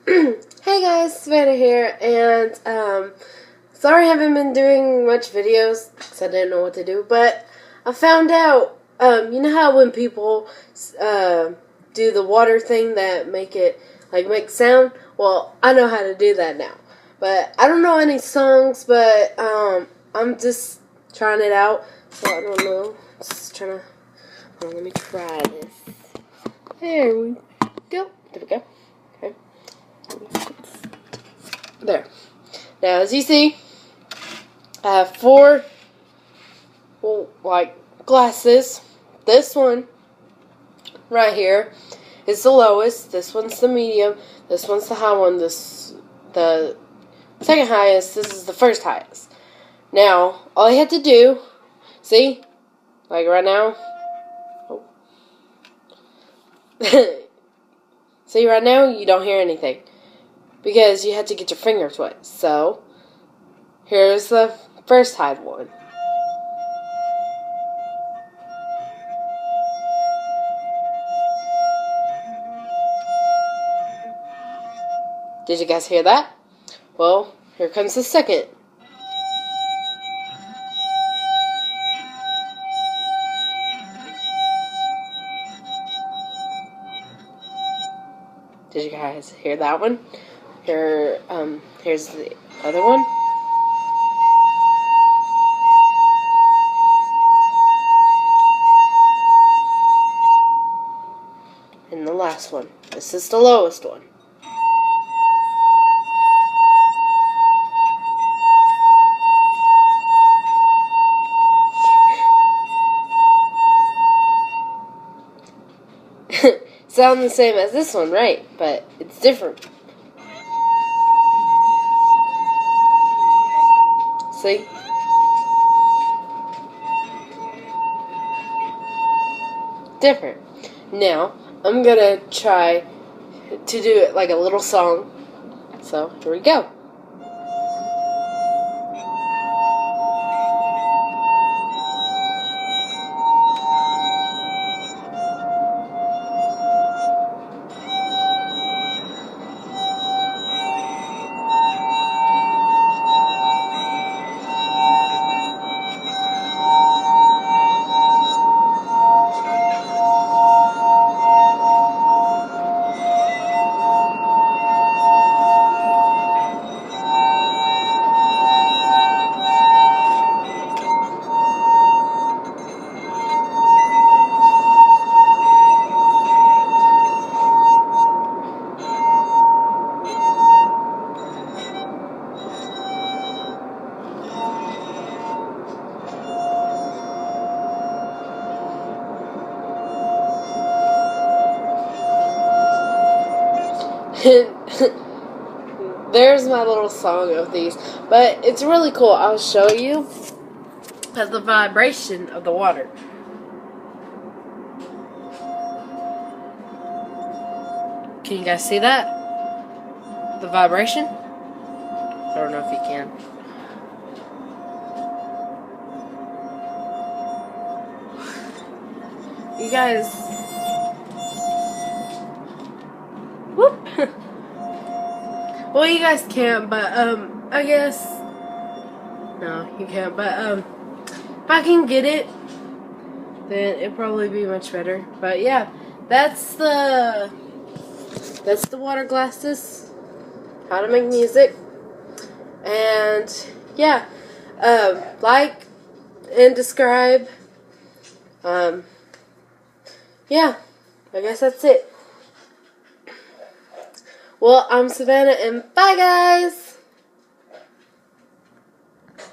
Hey guys, Savannah here, and sorry I haven't been doing much videos because I didn't know what to do, but I found out, you know how when people do the water thing that make it, make sound? Well, I know how to do that now, but I don't know any songs, but I'm just trying it out, so I don't know, just trying to, let me try this. There we go. There we go. Okay. There. Now, as you see, I have four, glasses. This one, right here, is the lowest. This one's the medium. This one's the high one. The second highest. This is the first highest. Now, all I had to do, see, like right now, see, right now, you don't hear anything. Because you had to get your fingers wet. So, here's the first high one. Did you guys hear that? Well, here comes the second. Did you guys hear that one? Here's the other one. And the last one. This is the lowest one. Sound the same as this one, right? But it's different. See? Different. Now, I'm gonna try to do it like a little song. So, here we go. There's my little song of these, but it's really cool. I'll show you the vibration of the water. Can you guys see that? The vibration? I don't know if you can. You guys... Whoop! Well, you guys can't, but, I guess... No, you can't, but, if I can get it, then it'd probably be much better. But, yeah, that's the water glasses, how to make music, and, yeah, like and subscribe, yeah, I guess that's it. Well, I'm Savannah, and bye, guys!